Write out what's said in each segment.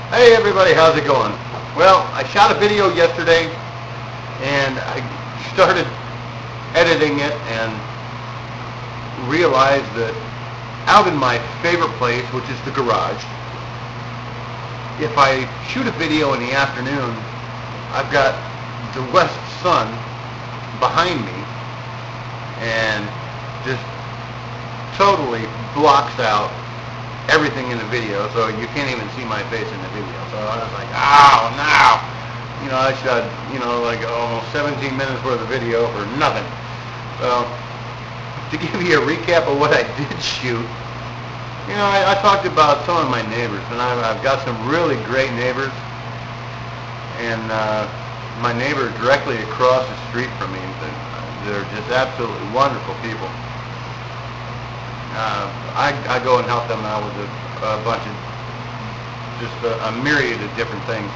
Hey everybody, how's it going? Well, I shot a video yesterday and I started editing it and realized that out in my favorite place, which is the garage, if I shoot a video in the afternoon, I've got the west sun behind me and just totally blocks out everything in the video, so you can't even see my face in the video. So I was like, oh no! You know, I shot, like almost 17 minutes worth of video for nothing. So, to give you a recap of what I did shoot, I talked about some of my neighbors, and I've got some really great neighbors, and my neighbor directly across the street from me, they're just absolutely wonderful people. I go and help them out with a bunch of, just a myriad of different things,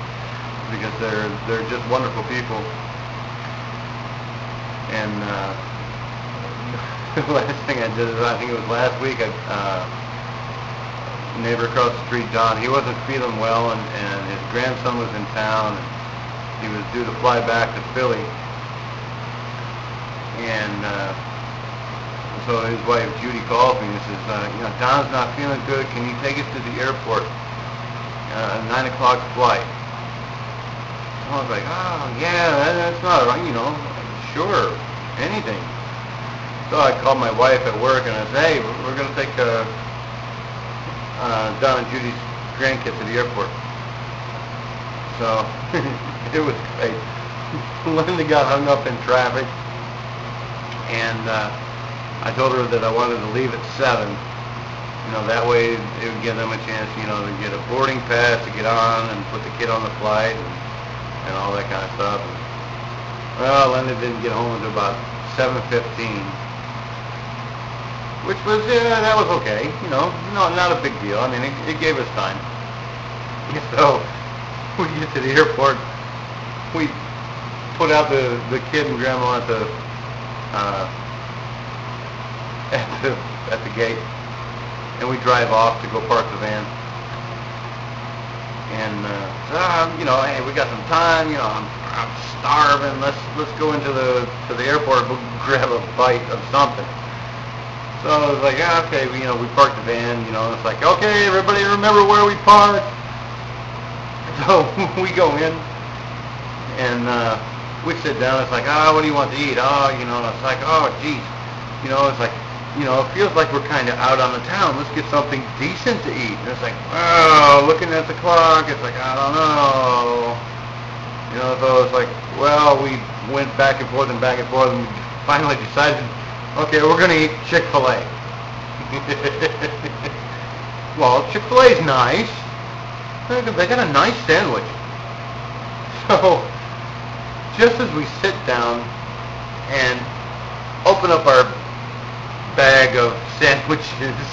because they're just wonderful people. And the last thing I did is, I think it was last week, neighbor across the street, John, he wasn't feeling well, and his grandson was in town, and he was due to fly back to Philly. And so his wife Judy calls me and says, Don's not feeling good. Can you take us to the airport? 9 o'clock flight. So I was like, oh yeah, that's not right. Sure, anything. So I called my wife at work and I said, hey, we're going to take Don and Judy's grandkids to the airport. So it was great. Linda got hung up in traffic, and I told her that I wanted to leave at 7. That way it would give them a chance, to get a boarding pass to get on and put the kid on the flight and all that kind of stuff. And, well, Linda didn't get home until about 7:15, which was, that was okay, not a big deal. I mean, it gave us time. So we get to the airport, we put out the kid and grandma at the gate, and we drive off to go park the van. And hey, we got some time. I'm starving. Let's go into the airport. We'll grab a bite of something. So I was like, okay, we parked the van. It's like, okay, everybody, remember where we parked. So we go in, and we sit down. It's like, what do you want to eat? It's like, geez. It's like, it feels like we're kind of out on the town. Let's get something decent to eat. And it's like, looking at the clock, it's like, I don't know. So it's like, well, we went back and forth, and we finally decided, okay, we're going to eat Chick-fil-A. Well, Chick-fil-A's nice. They got a nice sandwich. So, just as we sit down and open up our bag of sandwiches,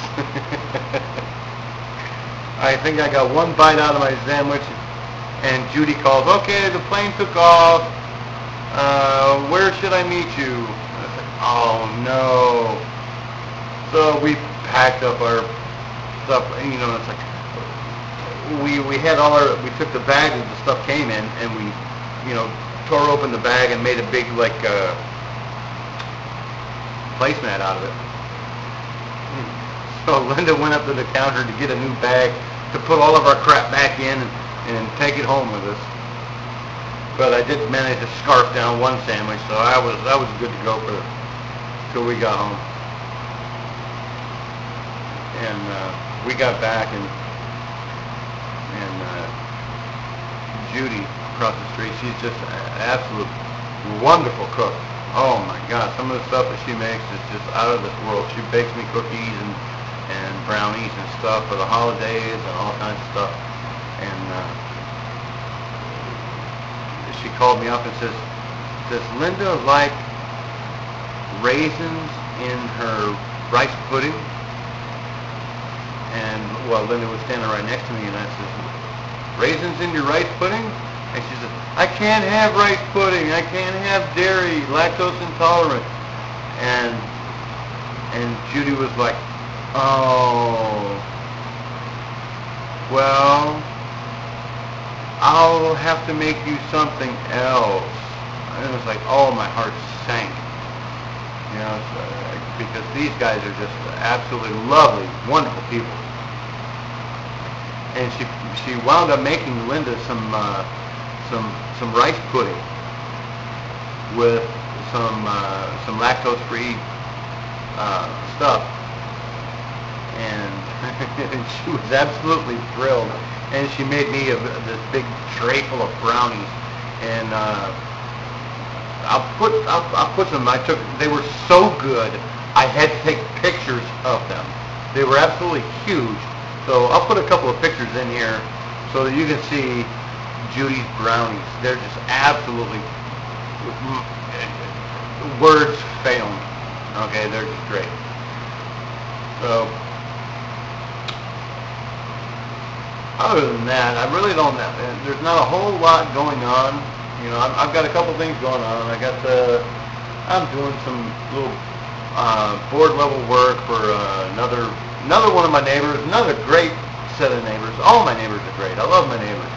I think I got one bite out of my sandwich, and Judy calls, okay, the plane took off, where should I meet you? And I said, oh no. So we packed up our stuff, and it's like, we had we took the bag that the stuff came in, and we, tore open the bag and made a big, placemat out of it. So Linda went up to the counter to get a new bag to put all of our crap back in and take it home with us. But I did manage to scarf down one sandwich, so I was good to go till we got home. And we got back, and Judy across the street, she's just an absolute wonderful cook. Oh my God, some of the stuff that she makes is just out of this world. She bakes me cookies and brownies and stuff for the holidays and all kinds of stuff. And she called me up and says, does Linda like raisins in her rice pudding? And, well, Linda was standing right next to me, and I said, raisins in your rice pudding? And she said, I can't have rice pudding. I can't have dairy, lactose intolerant. And Judy was like, oh, well, I'll have to make you something else. And it was like, oh, my heart sank. You know, because these guys are just absolutely lovely, wonderful people. And she wound up making Linda some rice pudding with some lactose-free stuff, and and she was absolutely thrilled. And she made me this big tray full of brownies, and I'll put some. They were so good, I had to take pictures of them. They were absolutely huge. So I'll put a couple of pictures in here so that you can see Judy's brownies. They're just absolutely, words fail me. Okay, they're just great. So other than that, I really don't. There's not a whole lot going on. You know, I've got a couple things going on. I'm doing some little board level work for another one of my neighbors. Another great set of neighbors. All my neighbors are great. I love my neighbors.